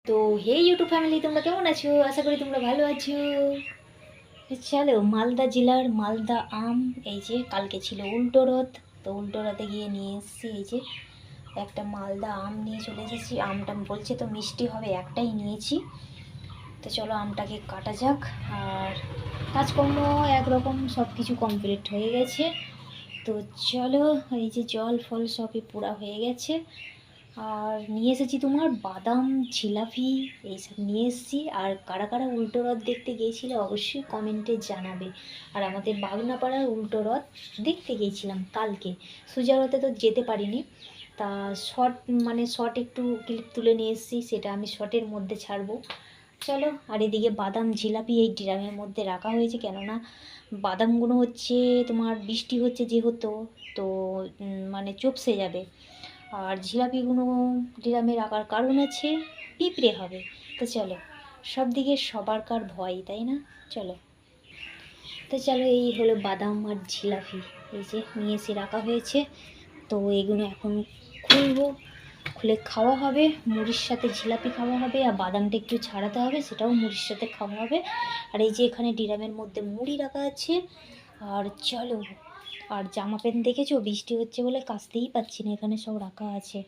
তো হে YouTube family, তোমরা কেমন আছো? আশা করি তোমরা ভালো আছো। চলো, মালদা জেলার মালদা আম, এই যে কালকে ছিল উল্টো রথ, তো উল্টো রথে গিয়ে নিয়ে এসেছি। এই যে একটা মালদা আম নিয়ে চলে এসেছি। আমটা বলছে তো মিষ্টি হবে, একটাই নিয়েছি। তো চলো আমটাকে কাটা যাক। আর কাজকর্ম একরকম সব কিছু কমপ্লিট হয়ে গেছে। তো চলো, এই যে জল ফল সবই পুরা হয়ে গেছে। আর নিয়ে এসেছি তোমার বাদাম, জিলাপি এইসব নিয়ে এসেছি। আর কারা কারা উল্টো রথ দেখতে গিয়েছিলে অবশ্যই কমেন্টে জানাবে। আর আমাদের বাগনাপাড়ার উল্টো রথ দেখতে গিয়েছিলাম কালকে। সোজা রথে তো যেতে পারিনি, তা শর্ট একটু ক্লিপ তুলে নিয়ে এসেছি, সেটা আমি শর্টের মধ্যে ছাড়বো। চলো, আর এদিকে বাদাম জিলাপি এই ড্রামের মধ্যে রাখা হয়েছে, কেননা বাদামগুলো হচ্ছে তোমার বৃষ্টি হচ্ছে যেহেতু, তো মানে চুপসে যাবে। আর জিলাপিগুলো ড্রামে রাখার কারণ আছে পিঁপড়ে হবে। তো চলো, সব দিকে সবারকার ভয়, তাই না? চলো, তো চলো, এই হলো বাদাম আর জিলাপি, এই যে নিয়ে এসে রাখা হয়েছে। তো এগুলো এখন খুলবো, খুলে খাওয়া হবে। মুড়ির সাথে জিলাপি খাওয়া হবে, আর বাদামটা একটু ছাড়াতে হবে, সেটাও মুড়ির সাথে খাওয়া হবে। আর এই যে এখানে ড্রামের মধ্যে মুড়ি রাখা আছে। আর চলো, আর জামা প্যান্ট দেখেছো, বৃষ্টি হচ্ছে বলে কাচতেই পাচ্ছি না, এখানে সব রাখা আছে।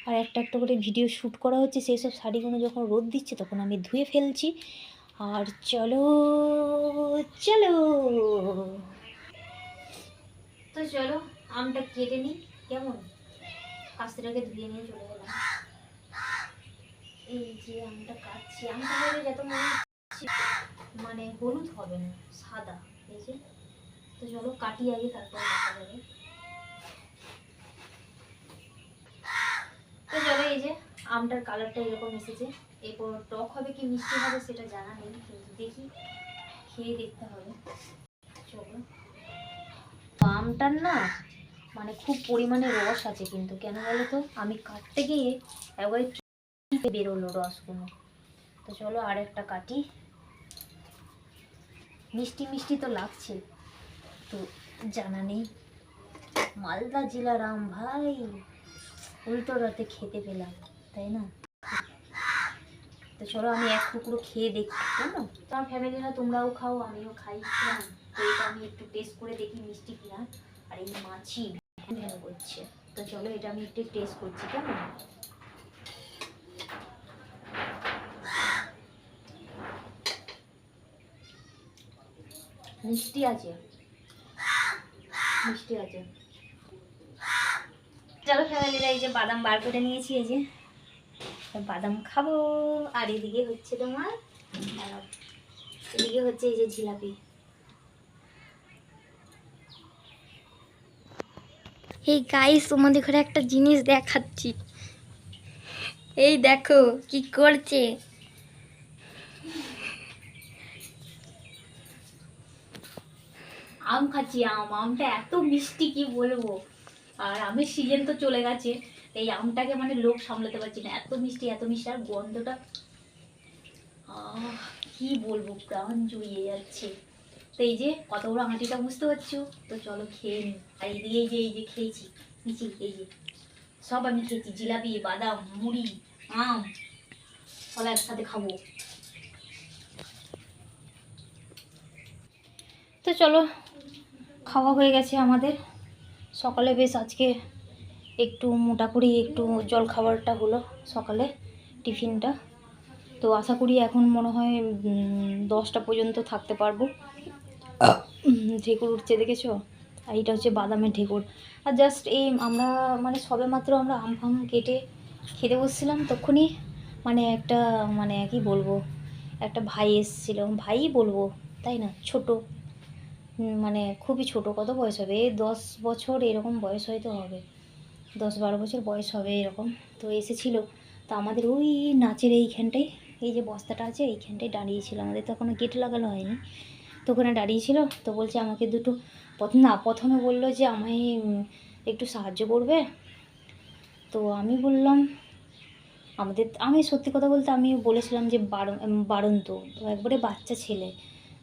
আর একটা একটা করে ভিডিও শ্যুট করা হচ্ছে, সেই সব শাড়িগুলো যখন রোদ দিচ্ছে তখন আমি ধুয়ে ফেলছি। আর চলো চলো, তো চলো আমটা কেটে নিই, কেমন? কাস্তিটাকে ধুয়ে নিয়ে চলে গেলাম। এই যে আমটা কাটছি, আমটা হলে যত মানে হলুদ হবে না, সাদা। এই যে, তো চলো কাটি আগে, তারপরে দেখা যাবে। তো চলো, এই যে আমটার কালারটা এরকম এসেছে। এরপর টক হবে কি মিষ্টি হবে সেটা জানা নেই, কিন্তু দেখি, খেয়ে দেখতে হবে। চলো, আমটার না মানে খুব পরিমাণে রস আছে, কিন্তু কেন বলো তো, আমি কাটতে গিয়ে একবারে বেরোলো রসগুলো। তো চলো আর একটা কাটি। মিষ্টি মিষ্টি তো লাগছে, তো জানা নেই। মালদা জেলার আম ভাই, উল্টো রাতে খেতে পেলাম, তাই না? তো চলো আমি এক টুকরো খেয়ে দেখি, কেমন? তোমার ফ্যামিলিরা তোমরাও খাও, আমিও খাই, কেমন? তো এটা আমি একটু টেস্ট করে দেখি মিষ্টি কিনা। আর এই মাছি ভ্যান করছে, তো চলো এটা আমি একটু টেস্ট করছি, কেমন? মিষ্টি আছে, মিষ্টি আছে। চলো ফ্যামিলিরা, এই যে বাদাম বার করে নিয়েছি, এই যে বাদাম খাবো। আর এদিকে হচ্ছে তোমার, এদিকে হচ্ছে এই যে জিলাপি। এই গাইস, তোমাদের ঘরে একটা জিনিস দেখাচ্ছি। এই দেখো কি করছে। আম খাচ্ছি, আমটা এত মিষ্টি কি বলবো। আর আমের সিজন তো চলে গেছে, এই আমটাকে মানে লোক সামলাতে পারছি না, এত মিষ্টি এত মিষ্টি। আর গন্ধটা কি বলবো, প্রাণ জুড়িয়ে যাচ্ছে। তো এই যে কত বড় হাঁটিটা বুঝতে পারছো, তো চলো খেয়ে নিই। আর এইদিকে এই যে খেয়েছি নিচি, এই যে সব আমি খেয়েছি, জিলাপি, বাদাম, মুড়ি, আম, সব একসাথে খাবো। তো চলো, খাওয়া হয়ে গেছে আমাদের। সকালে বেশ আজকে একটু মোটা করেই একটু জল খাবারটা হলো সকালে, টিফিনটা। তো আশা করি এখন মনে হয় 10টা পর্যন্ত থাকতে পারবো। ঢেকুর উঠছে দেখেছো, আর এইটা হচ্ছে বাদামের ঢেকুর। আর জাস্ট এই আমরা মানে সবে মাত্র আমরা আম ফাম কেটে খেতে বসছিলাম, তখনই মানে একটা মানে কি বলবো, একটা ভাই এসেছিলো, ভাই বলবো তাই না, ছোট, মানে খুবই ছোট, কত বয়স হবে, 10 বছর এরকম বয়স হয়তো হবে, 10-12 বছর বয়স হবে এরকম। তো এসেছিলো, তো আমাদের ওই নাচের এইখানটায়, এই যে বস্তাটা আছে এইখানটায় দাঁড়িয়েছিল, আমাদের তো এখনও গেট লাগানো হয়নি, তো ওখানে দাঁড়িয়েছিল। তো বলছে আমাকে দুটো, প্রথমে বললো যে আমায় একটু সাহায্য করবে। তো আমি বললাম, আমি সত্যি কথা বলতে আমি বলেছিলাম যে বাড়ন্ত, তো একবারে বাচ্চা ছেলে,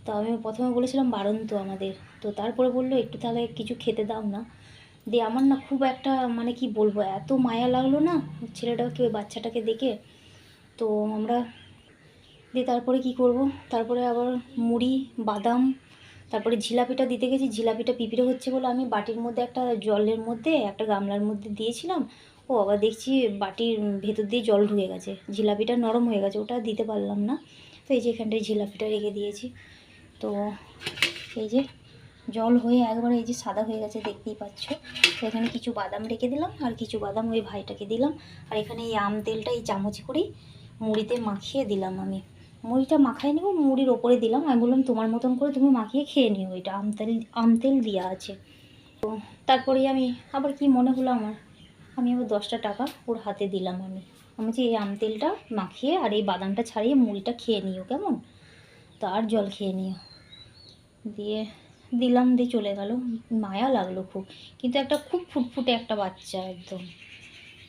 তো আমি প্রথমে বলেছিলাম বাড়ন্ত আমাদের। তো তারপরে বললো একটু তাহলে কিছু খেতে দাও না। দিয়ে আমার না খুব একটা মানে কি বলবো, এত মায়া লাগলো না ছেলেটাকে, বাচ্চাটাকে দেখে। তো আমরা দিয়ে তারপরে কি করব, তারপরে আবার মুড়ি, বাদাম, তারপরে জিলাপিটা দিতে গেছি। জিলাপিটা পিঁপড়ে হচ্ছে বলে আমি বাটির মধ্যে একটা জলের মধ্যে একটা গামলার মধ্যে দিয়েছিলাম। ও আবার দেখছি বাটির ভেতর দিয়ে জল ঢুকে গেছে, জিলাপিটা নরম হয়ে গেছে, ওটা দিতে পারলাম না। তো এই যে এখানটায় জিলাপিটা রেখে দিয়েছি। তো এই যে জল হয়ে একবারে এই যে সাদা হয়ে গেছে, দেখতেই পাচ্ছ। তো এখানে কিছু বাদাম রেখে দিলাম, আর কিছু বাদাম ওই ভাইটাকে দিলাম। আর এখানে এই আম তেলটা এই চামচ করেই মুড়িতে মাখিয়ে দিলাম। আমি মুড়িটা মাখাই নেব, মুড়ির ওপরে দিলাম। আমি বললাম তোমার মতন করে তুমি মাখিয়ে খেয়ে নিও, এটা আম তেল দেওয়া আছে। তো তারপরেই আমি আবার কি মনে হলো আমার, আমি আবার 10টা টাকা ওর হাতে দিলাম। আমি যে এই আম তেলটা মাখিয়ে আর এই বাদামটা ছাড়িয়ে মুড়িটা খেয়ে নিও কেমন, তো আর জল খেয়ে নিও। দিয়ে দিলাম, দিয়ে চলে গেল। মায়া লাগলো খুব, কিন্তু একটা খুব ফুটফুটে একটা বাচ্চা, একদম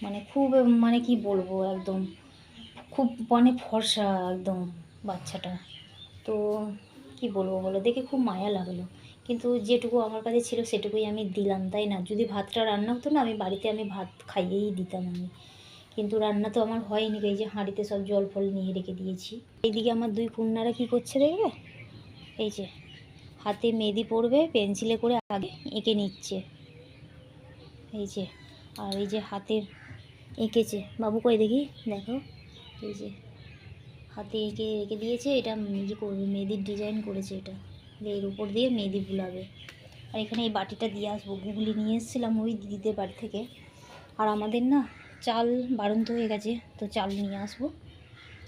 মানে খুব, মানে কি বলবো, একদম খুব মানে ফর্সা একদম বাচ্চাটা। তো কি বলবো বলো, দেখে খুব মায়া লাগলো। কিন্তু যেটুকু আমার কাছে ছিল সেটুকুই আমি দিলাম, তাই না? যদি ভাতটা রান্না হতো না, আমি বাড়িতে আমি ভাত খাইয়েই দিতাম আমি। কিন্তু রান্না তো আমার হয়নি, এই যে হাঁড়িতে সব জল ফল নিয়ে রেখে দিয়েছি। এইদিকে আমার দুই কন্যারা কি করছে দেখবে, এই যে হাতে মেহেদি পড়বে, পেন্সিলে করে আগে এঁকে নিচ্ছে, এই যে। আর এই যে হাতের এঁকেছে, বাবু কই দেখি, দেখো, এই যে হাতে এঁকে রেখে দিয়েছে। এটা মেহেদি করবে, মেহেদির ডিজাইন করেছে এটা, এর উপর দিয়ে মেহেদি বুলাবে। আর এখানে এই বাটিটা দিয়ে আসবো, গুগলি নিয়ে এসেছিলাম ওই দিদিদের বাড়ি থেকে। আর আমাদের না চাল বাড়ন্ত হয়ে গেছে, তো চাল নিয়ে আসবো,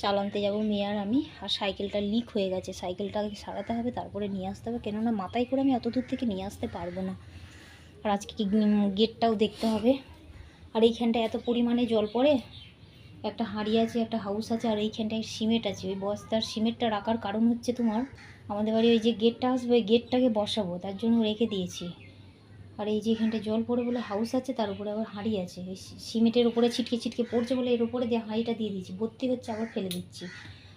চাল আনতে যাবো মেয়ে আর আমি। আর সাইকেলটা লিক হয়ে গেছে, সাইকেলটাকে সারাতে হবে, তারপরে নিয়ে আসতে হবে, কেননা মাথায় করে আমি অত দূর থেকে নিয়ে আসতে পারবো না। আর আজকে কি গেটটাও দেখতে হবে। আর এইখানটা এত পরিমাণে জল পড়ে, একটা হাঁড়ি আছে, একটা হাউস আছে, আর এইখানটায় সিমেন্ট আছে। ওই বস্তার সিমেন্টটা রাখার কারণ হচ্ছে তোমার, আমাদের বাড়ি ওই যে গেটটা আসবে, ওই গেটটাকে বসাবো, তার জন্য রেখে দিয়েছি। আর এই যে এখানটায় জল পড়ে বলে হাউস আছে, তার উপরে আবার হাঁড়ি আছে, ওই সিমেন্টের উপরে ছিটকে ছিটকে পড়ছে বলে এর উপরে দিয়ে হাঁড়িটা দিয়ে দিয়েছি, ভর্তি হচ্ছে আবার ফেলে দিচ্ছি।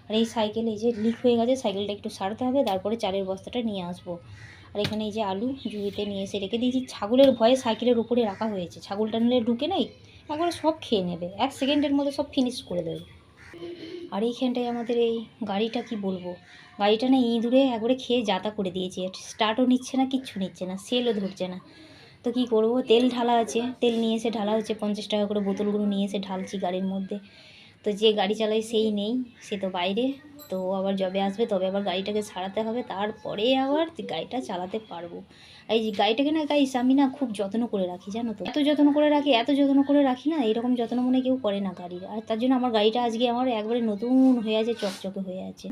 আর এই সাইকেল এই যে লিক হয়ে গেছে, সাইকেলটা একটু সারতে হবে, তারপরে চালের বস্তাটা নিয়ে আসবো। আর এখানে এই যে আলু ঝুড়িতে নিয়ে এসে রেখে দিয়েছি, ছাগলের ভয়ে সাইকেলের উপরে রাখা হয়েছে, ছাগলটা নিলে ঢুকে নেই, একবারে সব খেয়ে নেবে, 1 সেকেন্ডের মধ্যে সব ফিনিশ করে দেবে। আর এইখানটায় আমাদের এই গাড়িটা কি বলবো, গাড়িটা না ইঁদুরে একবারে খেয়ে জাতা করে দিয়েছে, স্টার্টও নিচ্ছে না, কিচ্ছু নিচ্ছে না, সেলও ধরছে না। তো কী করবো, তেল ঢালা আছে, তেল নিয়ে এসে ঢালা হচ্ছে, 50 টাকা করে বোতলগুলো নিয়ে এসে ঢালছি গাড়ির মধ্যে। তো যে গাড়ি চালায় সেই নেই, সে তো বাইরে, তো আবার যবে আসবে তবে আবার গাড়িটাকে সারাতে হবে, তারপরে আবার গাড়িটা চালাতে পারবো। এই যে গাড়িটাকে না গাইস আমি না খুব যত্ন করে রাখি, জানো তো, এত যত্ন করে রাখি, এত যত্ন করে রাখি না, এরকম যত্ন মনে কেউ করে না গাড়ির। আর তার জন্য আমার গাড়িটা আজকে আমার একবারে নতুন হয়ে আছে, চকচকে হয়ে আছে।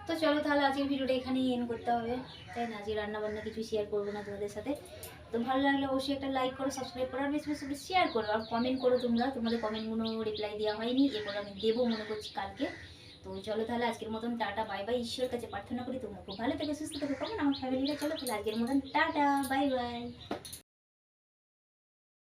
তো চলো তাহলে আজকের ভিডিওটা এখানেই এন্ড করতে হবে, তাই না? আজকে রান্নাবান্না কিছু শেয়ার করবো না তোমাদের সাথে। তো ভালো লাগলে অবশ্যই একটা লাইক করো, সাবস্ক্রাইব করো, আর বেশি বেশি শেয়ার করো, আর কমেন্ট করো। তোমাদের কমেন্টগুলো রিপ্লাই দেওয়া হয়নি, এরপর আমি দেবো মনে করছি কালকে। তো চলো তাহলে আজকের মতন টাটা বাই বাই। ঈশ্বরের কাছে প্রার্থনা করি তোমরা খুব ভালো থেকে সুস্থ থেকে, কেমন আমার ফ্যামিলিটা। চলো তাহলে আজকের মতন টাটা বাই বাই।